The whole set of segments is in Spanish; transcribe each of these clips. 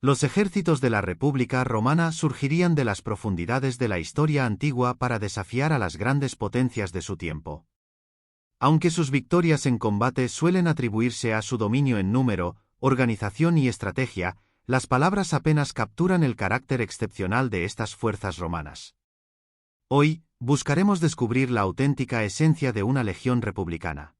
Los ejércitos de la República Romana surgirían de las profundidades de la historia antigua para desafiar a las grandes potencias de su tiempo. Aunque sus victorias en combate suelen atribuirse a su dominio en número, organización y estrategia, las palabras apenas capturan el carácter excepcional de estas fuerzas romanas. Hoy, buscaremos descubrir la auténtica esencia de una legión republicana.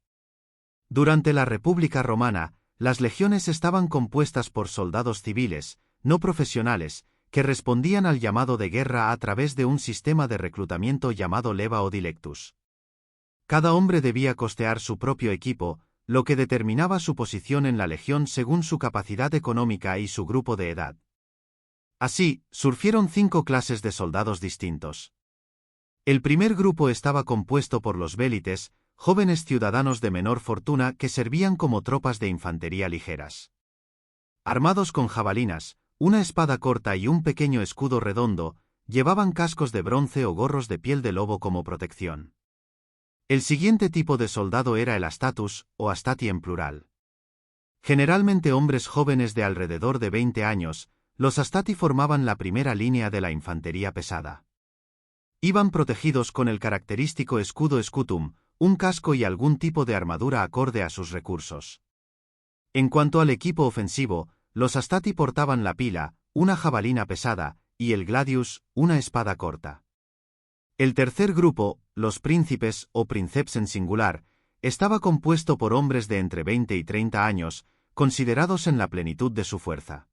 Durante la República Romana, las legiones estaban compuestas por soldados civiles, no profesionales, que respondían al llamado de guerra a través de un sistema de reclutamiento llamado leva o dilectus. Cada hombre debía costear su propio equipo, lo que determinaba su posición en la legión según su capacidad económica y su grupo de edad. Así, surgieron 5 clases de soldados distintos. El primer grupo estaba compuesto por los vélites, jóvenes ciudadanos de menor fortuna que servían como tropas de infantería ligeras. Armados con jabalinas, una espada corta y un pequeño escudo redondo, llevaban cascos de bronce o gorros de piel de lobo como protección. El siguiente tipo de soldado era el astatus, o astati en plural. Generalmente hombres jóvenes de alrededor de 20 años, los astati formaban la primera línea de la infantería pesada. Iban protegidos con el característico escudo scutum, un casco y algún tipo de armadura acorde a sus recursos. En cuanto al equipo ofensivo, los astati portaban la pila, una jabalina pesada, y el gladius, una espada corta. El tercer grupo, los príncipes o princeps en singular, estaba compuesto por hombres de entre 20 y 30 años, considerados en la plenitud de su fuerza.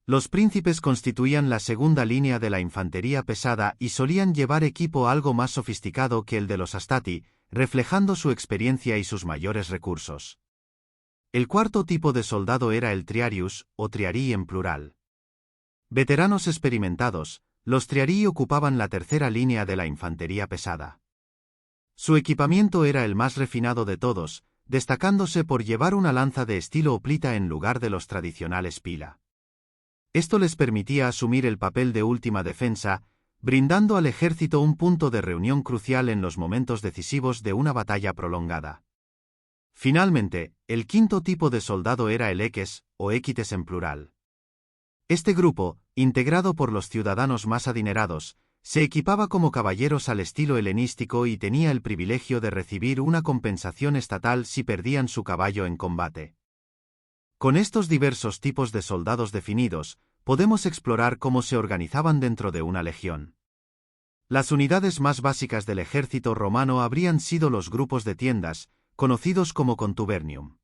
Los príncipes constituían la segunda línea de la infantería pesada y solían llevar equipo algo más sofisticado que el de los astati, reflejando su experiencia y sus mayores recursos. El cuarto tipo de soldado era el triarius, o triarii en plural. Veteranos experimentados, los triarii ocupaban la tercera línea de la infantería pesada. Su equipamiento era el más refinado de todos, destacándose por llevar una lanza de estilo hoplita en lugar de los tradicionales pila. Esto les permitía asumir el papel de última defensa, brindando al ejército un punto de reunión crucial en los momentos decisivos de una batalla prolongada. Finalmente, el quinto tipo de soldado era el eques, o equites en plural. Este grupo, integrado por los ciudadanos más adinerados, se equipaba como caballeros al estilo helenístico y tenía el privilegio de recibir una compensación estatal si perdían su caballo en combate. Con estos diversos tipos de soldados definidos, podemos explorar cómo se organizaban dentro de una legión. Las unidades más básicas del ejército romano habrían sido los grupos de tiendas, conocidos como contubernium.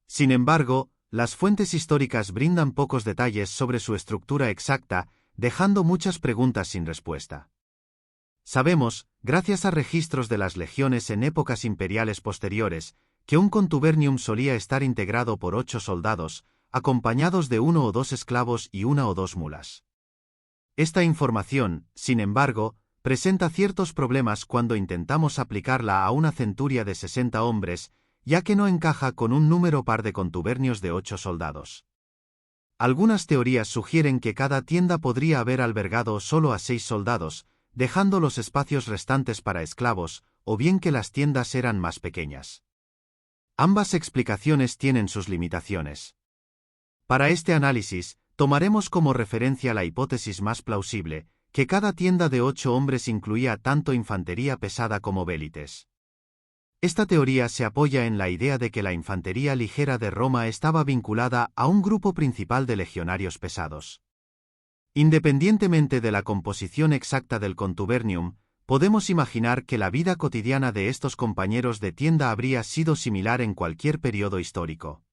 Sin embargo, las fuentes históricas brindan pocos detalles sobre su estructura exacta, dejando muchas preguntas sin respuesta. Sabemos, gracias a registros de las legiones en épocas imperiales posteriores, que un contubernium solía estar integrado por 8 soldados, acompañados de 1 o 2 esclavos y 1 o 2 mulas. Esta información, sin embargo, presenta ciertos problemas cuando intentamos aplicarla a una centuria de 60 hombres, ya que no encaja con un número par de contubernios de 8 soldados. Algunas teorías sugieren que cada tienda podría haber albergado solo a 6 soldados, dejando los espacios restantes para esclavos, o bien que las tiendas eran más pequeñas. Ambas explicaciones tienen sus limitaciones. Para este análisis, tomaremos como referencia la hipótesis más plausible, que cada tienda de 8 hombres incluía tanto infantería pesada como vélites. Esta teoría se apoya en la idea de que la infantería ligera de Roma estaba vinculada a un grupo principal de legionarios pesados. Independientemente de la composición exacta del contubernium, podemos imaginar que la vida cotidiana de estos compañeros de tienda habría sido similar en cualquier periodo histórico.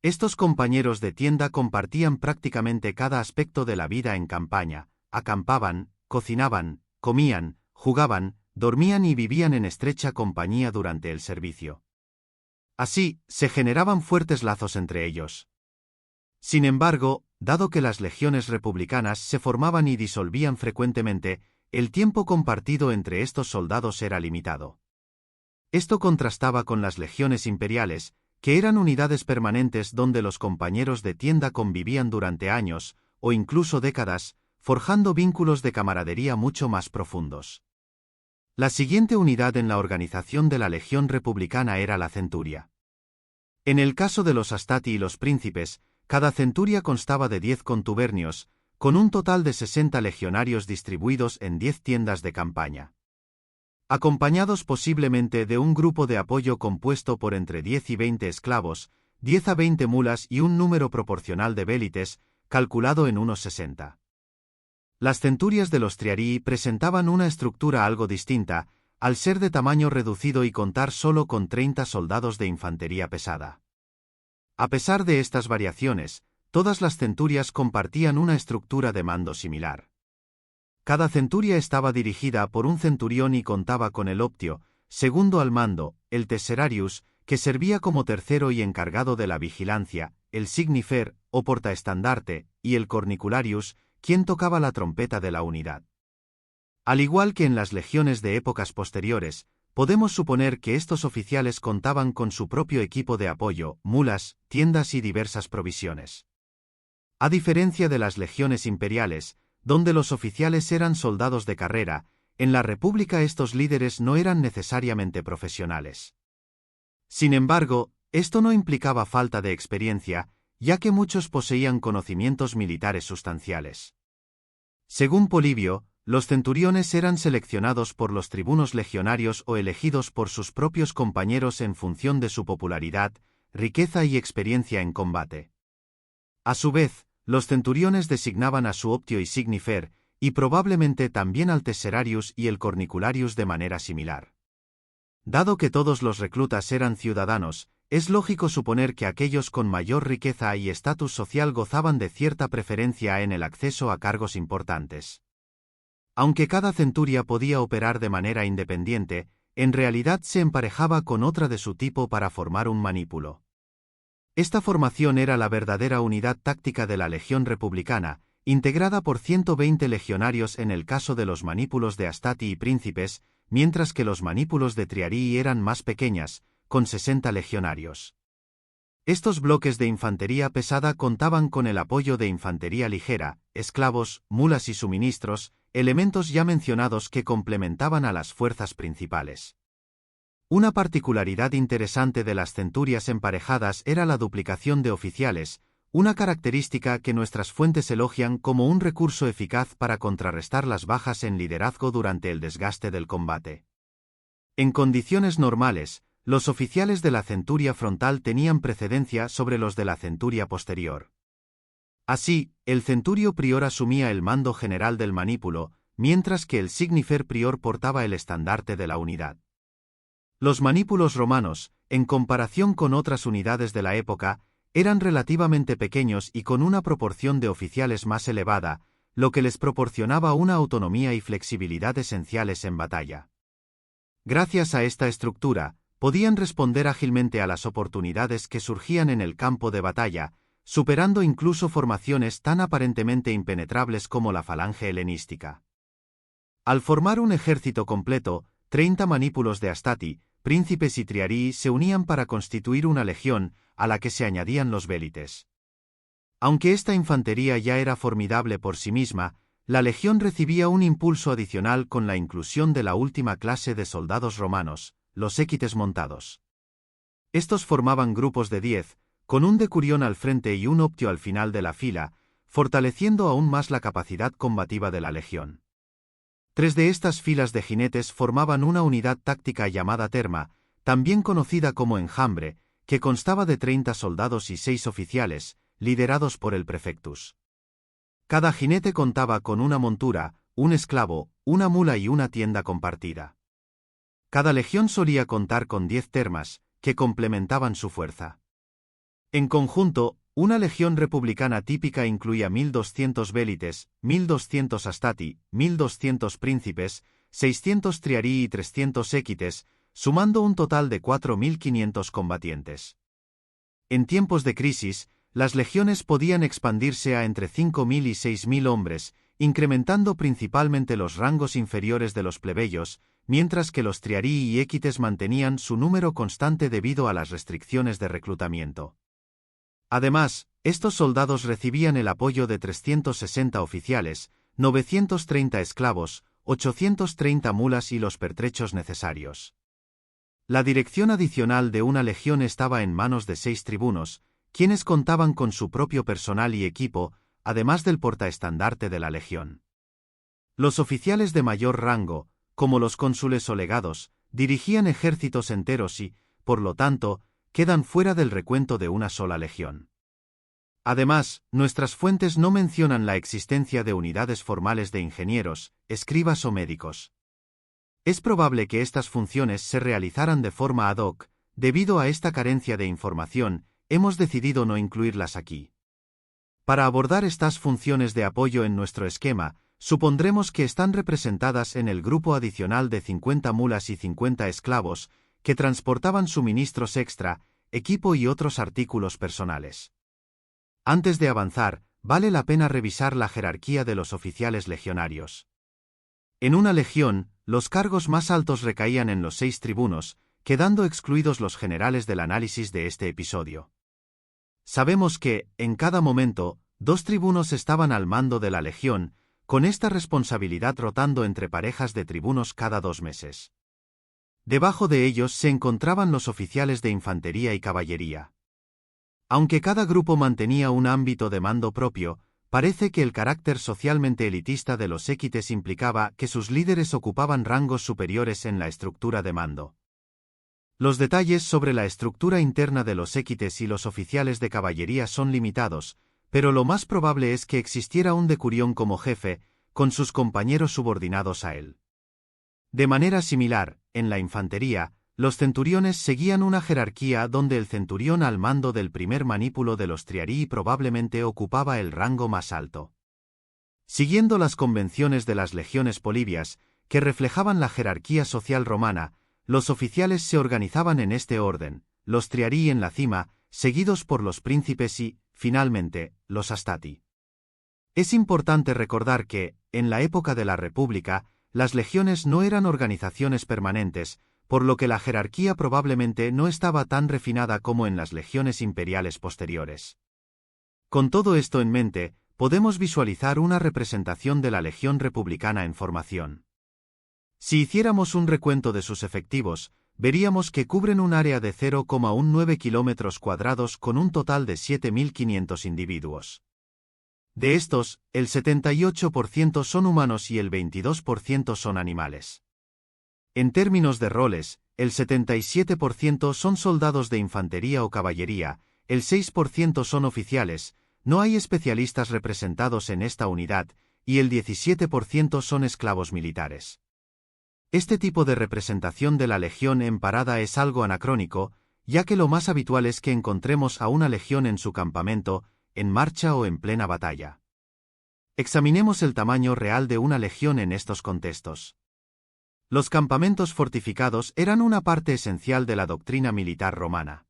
Estos compañeros de tienda compartían prácticamente cada aspecto de la vida en campaña, acampaban, cocinaban, comían, jugaban, dormían y vivían en estrecha compañía durante el servicio. Así, se generaban fuertes lazos entre ellos. Sin embargo, dado que las legiones republicanas se formaban y disolvían frecuentemente, el tiempo compartido entre estos soldados era limitado. Esto contrastaba con las legiones imperiales, que eran unidades permanentes donde los compañeros de tienda convivían durante años, o incluso décadas, forjando vínculos de camaradería mucho más profundos. La siguiente unidad en la organización de la legión republicana era la centuria. En el caso de los astati y los príncipes, cada centuria constaba de 10 contubernios, con un total de 60 legionarios distribuidos en 10 tiendas de campaña. Acompañados posiblemente de un grupo de apoyo compuesto por entre 10 y 20 esclavos, 10 a 20 mulas y un número proporcional de vélites, calculado en unos 60. Las centurias de los triarii presentaban una estructura algo distinta, al ser de tamaño reducido y contar solo con 30 soldados de infantería pesada. A pesar de estas variaciones, todas las centurias compartían una estructura de mando similar. Cada centuria estaba dirigida por un centurión y contaba con el optio, segundo al mando, el tesserarius, que servía como tercero y encargado de la vigilancia, el signifer, o portaestandarte, y el cornicularius, quien tocaba la trompeta de la unidad. Al igual que en las legiones de épocas posteriores, podemos suponer que estos oficiales contaban con su propio equipo de apoyo, mulas, tiendas y diversas provisiones. A diferencia de las legiones imperiales, donde los oficiales eran soldados de carrera, en la República estos líderes no eran necesariamente profesionales. Sin embargo, esto no implicaba falta de experiencia, ya que muchos poseían conocimientos militares sustanciales. Según Polibio, los centuriones eran seleccionados por los tribunos legionarios o elegidos por sus propios compañeros en función de su popularidad, riqueza y experiencia en combate. A su vez, los centuriones designaban a su optio y signifer, y probablemente también al tesserarius y el cornicularius de manera similar. Dado que todos los reclutas eran ciudadanos, es lógico suponer que aquellos con mayor riqueza y estatus social gozaban de cierta preferencia en el acceso a cargos importantes. Aunque cada centuria podía operar de manera independiente, en realidad se emparejaba con otra de su tipo para formar un manípulo. Esta formación era la verdadera unidad táctica de la Legión Republicana, integrada por 120 legionarios en el caso de los manípulos de Astati y Príncipes, mientras que los manípulos de Triarii eran más pequeñas, con 60 legionarios. Estos bloques de infantería pesada contaban con el apoyo de infantería ligera, esclavos, mulas y suministros, elementos ya mencionados que complementaban a las fuerzas principales. Una particularidad interesante de las centurias emparejadas era la duplicación de oficiales, una característica que nuestras fuentes elogian como un recurso eficaz para contrarrestar las bajas en liderazgo durante el desgaste del combate. En condiciones normales, los oficiales de la centuria frontal tenían precedencia sobre los de la centuria posterior. Así, el centurio prior asumía el mando general del manípulo, mientras que el signifer prior portaba el estandarte de la unidad. Los manípulos romanos, en comparación con otras unidades de la época, eran relativamente pequeños y con una proporción de oficiales más elevada, lo que les proporcionaba una autonomía y flexibilidad esenciales en batalla. Gracias a esta estructura, podían responder ágilmente a las oportunidades que surgían en el campo de batalla, superando incluso formaciones tan aparentemente impenetrables como la falange helenística. Al formar un ejército completo, 30 manípulos de Astati, príncipes y triarii se unían para constituir una legión, a la que se añadían los vélites. Aunque esta infantería ya era formidable por sí misma, la legión recibía un impulso adicional con la inclusión de la última clase de soldados romanos, los equites montados. Estos formaban grupos de 10, con un decurión al frente y un optio al final de la fila, fortaleciendo aún más la capacidad combativa de la legión. 3 de estas filas de jinetes formaban una unidad táctica llamada terma, también conocida como enjambre, que constaba de 30 soldados y 6 oficiales, liderados por el prefectus. Cada jinete contaba con una montura, un esclavo, una mula y una tienda compartida. Cada legión solía contar con 10 termas, que complementaban su fuerza. En conjunto, una legión republicana típica incluía 1.200 vélites, 1.200 astati, 1.200 príncipes, 600 triarii y 300 equites, sumando un total de 4.500 combatientes. En tiempos de crisis, las legiones podían expandirse a entre 5.000 y 6.000 hombres, incrementando principalmente los rangos inferiores de los plebeyos, mientras que los triarii y equites mantenían su número constante debido a las restricciones de reclutamiento. Además, estos soldados recibían el apoyo de 360 oficiales, 930 esclavos, 830 mulas y los pertrechos necesarios. La dirección adicional de una legión estaba en manos de 6 tribunos, quienes contaban con su propio personal y equipo, además del portaestandarte de la legión. Los oficiales de mayor rango, como los cónsules o legados, dirigían ejércitos enteros y, por lo tanto, quedan fuera del recuento de una sola legión. Además, nuestras fuentes no mencionan la existencia de unidades formales de ingenieros, escribas o médicos. Es probable que estas funciones se realizaran de forma ad hoc. Debido a esta carencia de información, hemos decidido no incluirlas aquí. Para abordar estas funciones de apoyo en nuestro esquema, supondremos que están representadas en el grupo adicional de 50 mulas y 50 esclavos, que transportaban suministros extra, equipo y otros artículos personales. Antes de avanzar, vale la pena revisar la jerarquía de los oficiales legionarios. En una legión, los cargos más altos recaían en los 6 tribunos, quedando excluidos los generales del análisis de este episodio. Sabemos que, en cada momento, 2 tribunos estaban al mando de la legión, con esta responsabilidad rotando entre parejas de tribunos cada 2 meses. Debajo de ellos se encontraban los oficiales de infantería y caballería. Aunque cada grupo mantenía un ámbito de mando propio, parece que el carácter socialmente elitista de los équites implicaba que sus líderes ocupaban rangos superiores en la estructura de mando. Los detalles sobre la estructura interna de los équites y los oficiales de caballería son limitados, pero lo más probable es que existiera un decurión como jefe, con sus compañeros subordinados a él. De manera similar, en la infantería, los centuriones seguían una jerarquía donde el centurión al mando del primer manípulo de los triarii probablemente ocupaba el rango más alto. Siguiendo las convenciones de las legiones polibias, que reflejaban la jerarquía social romana, los oficiales se organizaban en este orden, los triarii en la cima, seguidos por los príncipes y, finalmente, los astati. Es importante recordar que, en la época de la República, las legiones no eran organizaciones permanentes, por lo que la jerarquía probablemente no estaba tan refinada como en las legiones imperiales posteriores. Con todo esto en mente, podemos visualizar una representación de la legión republicana en formación. Si hiciéramos un recuento de sus efectivos, veríamos que cubren un área de 0,19 kilómetros cuadrados con un total de 7.500 individuos. De estos, el 78% son humanos y el 22% son animales. En términos de roles, el 77% son soldados de infantería o caballería, el 6% son oficiales, no hay especialistas representados en esta unidad, y el 17% son esclavos militares. Este tipo de representación de la legión en parada es algo anacrónico, ya que lo más habitual es que encontremos a una legión en su campamento, en marcha o en plena batalla. Examinemos el tamaño real de una legión en estos contextos. Los campamentos fortificados eran una parte esencial de la doctrina militar romana.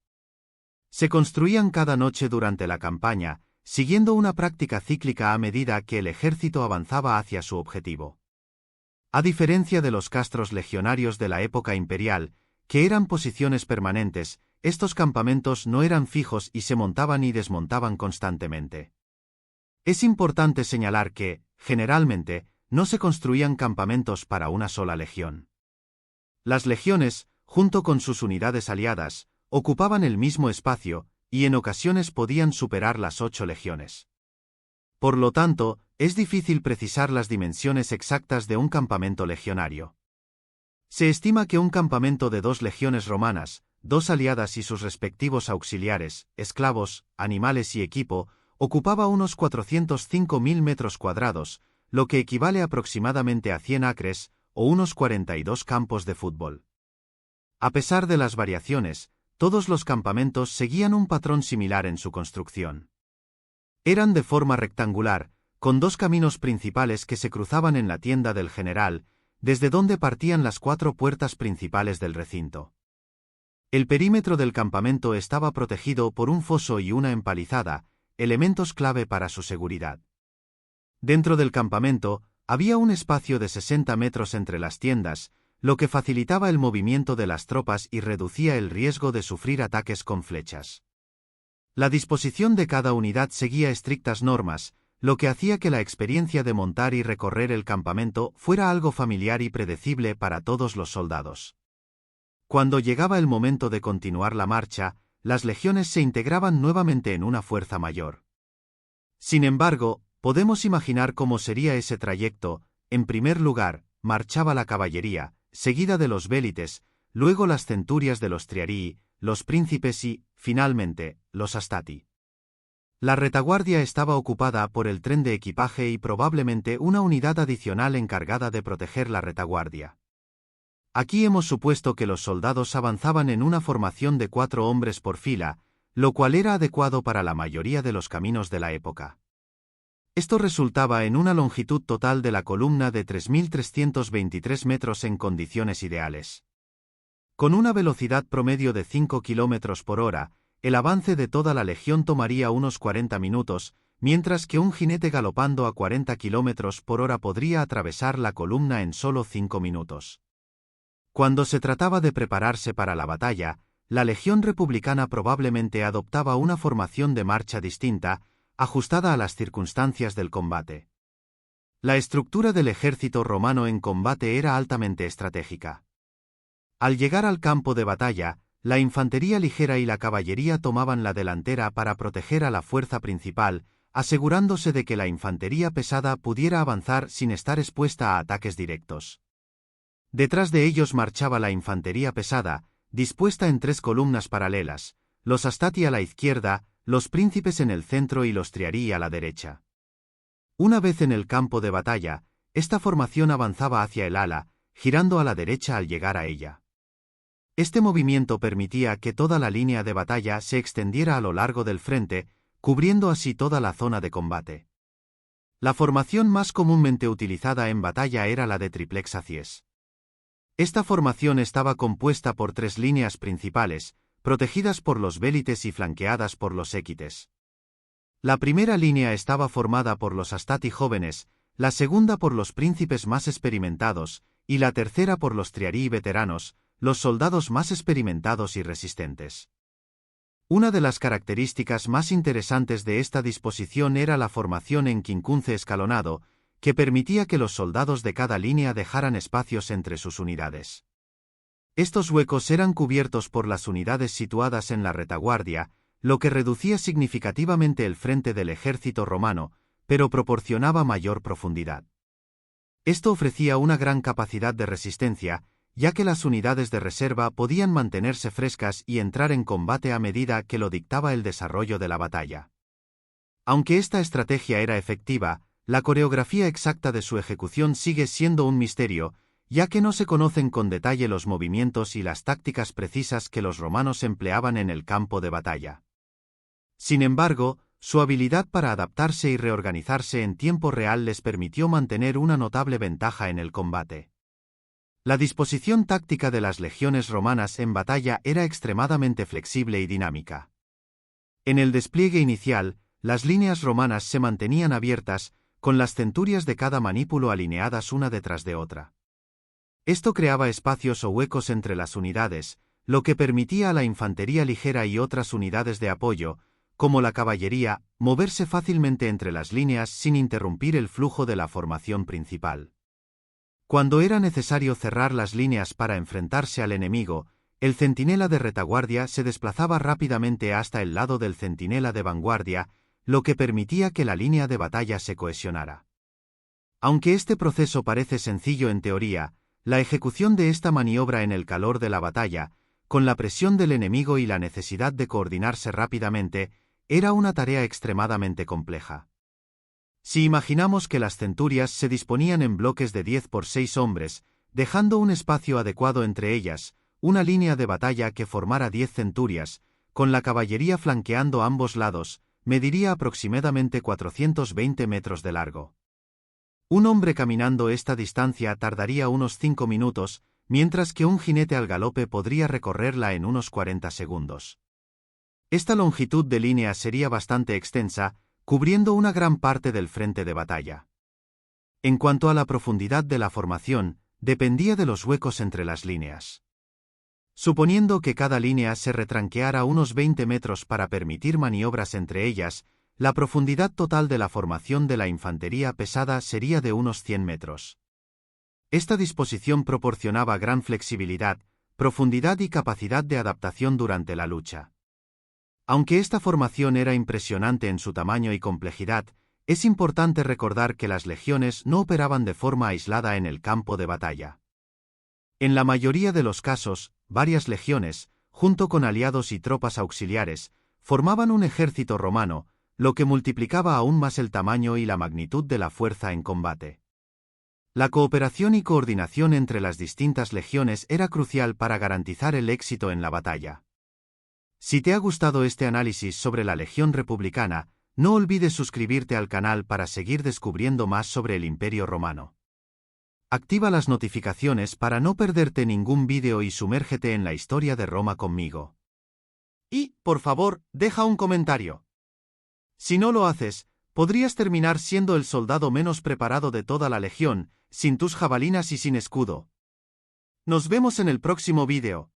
Se construían cada noche durante la campaña, siguiendo una práctica cíclica a medida que el ejército avanzaba hacia su objetivo. A diferencia de los castros legionarios de la época imperial, que eran posiciones permanentes, estos campamentos no eran fijos y se montaban y desmontaban constantemente. Es importante señalar que, generalmente, no se construían campamentos para una sola legión. Las legiones, junto con sus unidades aliadas, ocupaban el mismo espacio, y en ocasiones podían superar las 8 legiones. Por lo tanto, es difícil precisar las dimensiones exactas de un campamento legionario. Se estima que un campamento de 2 legiones romanas, 2 aliadas y sus respectivos auxiliares, esclavos, animales y equipo, ocupaba unos 405.000 metros cuadrados, lo que equivale aproximadamente a 100 acres, o unos 42 campos de fútbol. A pesar de las variaciones, todos los campamentos seguían un patrón similar en su construcción. Eran de forma rectangular, con 2 caminos principales que se cruzaban en la tienda del general, desde donde partían las 4 puertas principales del recinto. El perímetro del campamento estaba protegido por un foso y una empalizada, elementos clave para su seguridad. Dentro del campamento, había un espacio de 60 metros entre las tiendas, lo que facilitaba el movimiento de las tropas y reducía el riesgo de sufrir ataques con flechas. La disposición de cada unidad seguía estrictas normas, lo que hacía que la experiencia de montar y recorrer el campamento fuera algo familiar y predecible para todos los soldados. Cuando llegaba el momento de continuar la marcha, las legiones se integraban nuevamente en una fuerza mayor. Sin embargo, podemos imaginar cómo sería ese trayecto. En primer lugar, marchaba la caballería, seguida de los vélites, luego las centurias de los triarii, los príncipes y, finalmente, los astati. La retaguardia estaba ocupada por el tren de equipaje y probablemente una unidad adicional encargada de proteger la retaguardia. Aquí hemos supuesto que los soldados avanzaban en una formación de 4 hombres por fila, lo cual era adecuado para la mayoría de los caminos de la época. Esto resultaba en una longitud total de la columna de 3.323 metros en condiciones ideales. Con una velocidad promedio de 5 km por hora, el avance de toda la legión tomaría unos 40 minutos, mientras que un jinete galopando a 40 km por hora podría atravesar la columna en solo 5 minutos. Cuando se trataba de prepararse para la batalla, la legión republicana probablemente adoptaba una formación de marcha distinta, ajustada a las circunstancias del combate. La estructura del ejército romano en combate era altamente estratégica. Al llegar al campo de batalla, la infantería ligera y la caballería tomaban la delantera para proteger a la fuerza principal, asegurándose de que la infantería pesada pudiera avanzar sin estar expuesta a ataques directos. Detrás de ellos marchaba la infantería pesada, dispuesta en 3 columnas paralelas, los astati a la izquierda, los príncipes en el centro y los triarii a la derecha. Una vez en el campo de batalla, esta formación avanzaba hacia el ala, girando a la derecha al llegar a ella. Este movimiento permitía que toda la línea de batalla se extendiera a lo largo del frente, cubriendo así toda la zona de combate. La formación más comúnmente utilizada en batalla era la de triplex acies. Esta formación estaba compuesta por 3 líneas principales, protegidas por los vélites y flanqueadas por los equites. La primera línea estaba formada por los astati jóvenes, la segunda por los príncipes más experimentados, y la tercera por los triarii veteranos, los soldados más experimentados y resistentes. Una de las características más interesantes de esta disposición era la formación en quincunce escalonado, que permitía que los soldados de cada línea dejaran espacios entre sus unidades. Estos huecos eran cubiertos por las unidades situadas en la retaguardia, lo que reducía significativamente el frente del ejército romano, pero proporcionaba mayor profundidad. Esto ofrecía una gran capacidad de resistencia, ya que las unidades de reserva podían mantenerse frescas y entrar en combate a medida que lo dictaba el desarrollo de la batalla. Aunque esta estrategia era efectiva, la coreografía exacta de su ejecución sigue siendo un misterio, ya que no se conocen con detalle los movimientos y las tácticas precisas que los romanos empleaban en el campo de batalla. Sin embargo, su habilidad para adaptarse y reorganizarse en tiempo real les permitió mantener una notable ventaja en el combate. La disposición táctica de las legiones romanas en batalla era extremadamente flexible y dinámica. En el despliegue inicial, las líneas romanas se mantenían abiertas, con las centurias de cada manípulo alineadas una detrás de otra. Esto creaba espacios o huecos entre las unidades, lo que permitía a la infantería ligera y otras unidades de apoyo, como la caballería, moverse fácilmente entre las líneas sin interrumpir el flujo de la formación principal. Cuando era necesario cerrar las líneas para enfrentarse al enemigo, el centinela de retaguardia se desplazaba rápidamente hasta el lado del centinela de vanguardia, lo que permitía que la línea de batalla se cohesionara. Aunque este proceso parece sencillo en teoría, la ejecución de esta maniobra en el calor de la batalla, con la presión del enemigo y la necesidad de coordinarse rápidamente, era una tarea extremadamente compleja. Si imaginamos que las centurias se disponían en bloques de 10 por 6 hombres, dejando un espacio adecuado entre ellas, una línea de batalla que formara 10 centurias, con la caballería flanqueando ambos lados, mediría aproximadamente 420 metros de largo. Un hombre caminando esta distancia tardaría unos 5 minutos, mientras que un jinete al galope podría recorrerla en unos 40 segundos. Esta longitud de línea sería bastante extensa, cubriendo una gran parte del frente de batalla. En cuanto a la profundidad de la formación, dependía de los huecos entre las líneas. Suponiendo que cada línea se retranqueara unos 20 metros para permitir maniobras entre ellas, la profundidad total de la formación de la infantería pesada sería de unos 100 metros. Esta disposición proporcionaba gran flexibilidad, profundidad y capacidad de adaptación durante la lucha. Aunque esta formación era impresionante en su tamaño y complejidad, es importante recordar que las legiones no operaban de forma aislada en el campo de batalla. En la mayoría de los casos, varias legiones, junto con aliados y tropas auxiliares, formaban un ejército romano, lo que multiplicaba aún más el tamaño y la magnitud de la fuerza en combate. La cooperación y coordinación entre las distintas legiones era crucial para garantizar el éxito en la batalla. Si te ha gustado este análisis sobre la Legión Republicana, no olvides suscribirte al canal para seguir descubriendo más sobre el Imperio Romano. Activa las notificaciones para no perderte ningún vídeo y sumérgete en la historia de Roma conmigo. Y, por favor, deja un comentario. Si no lo haces, podrías terminar siendo el soldado menos preparado de toda la Legión, sin tus jabalinas y sin escudo. Nos vemos en el próximo vídeo.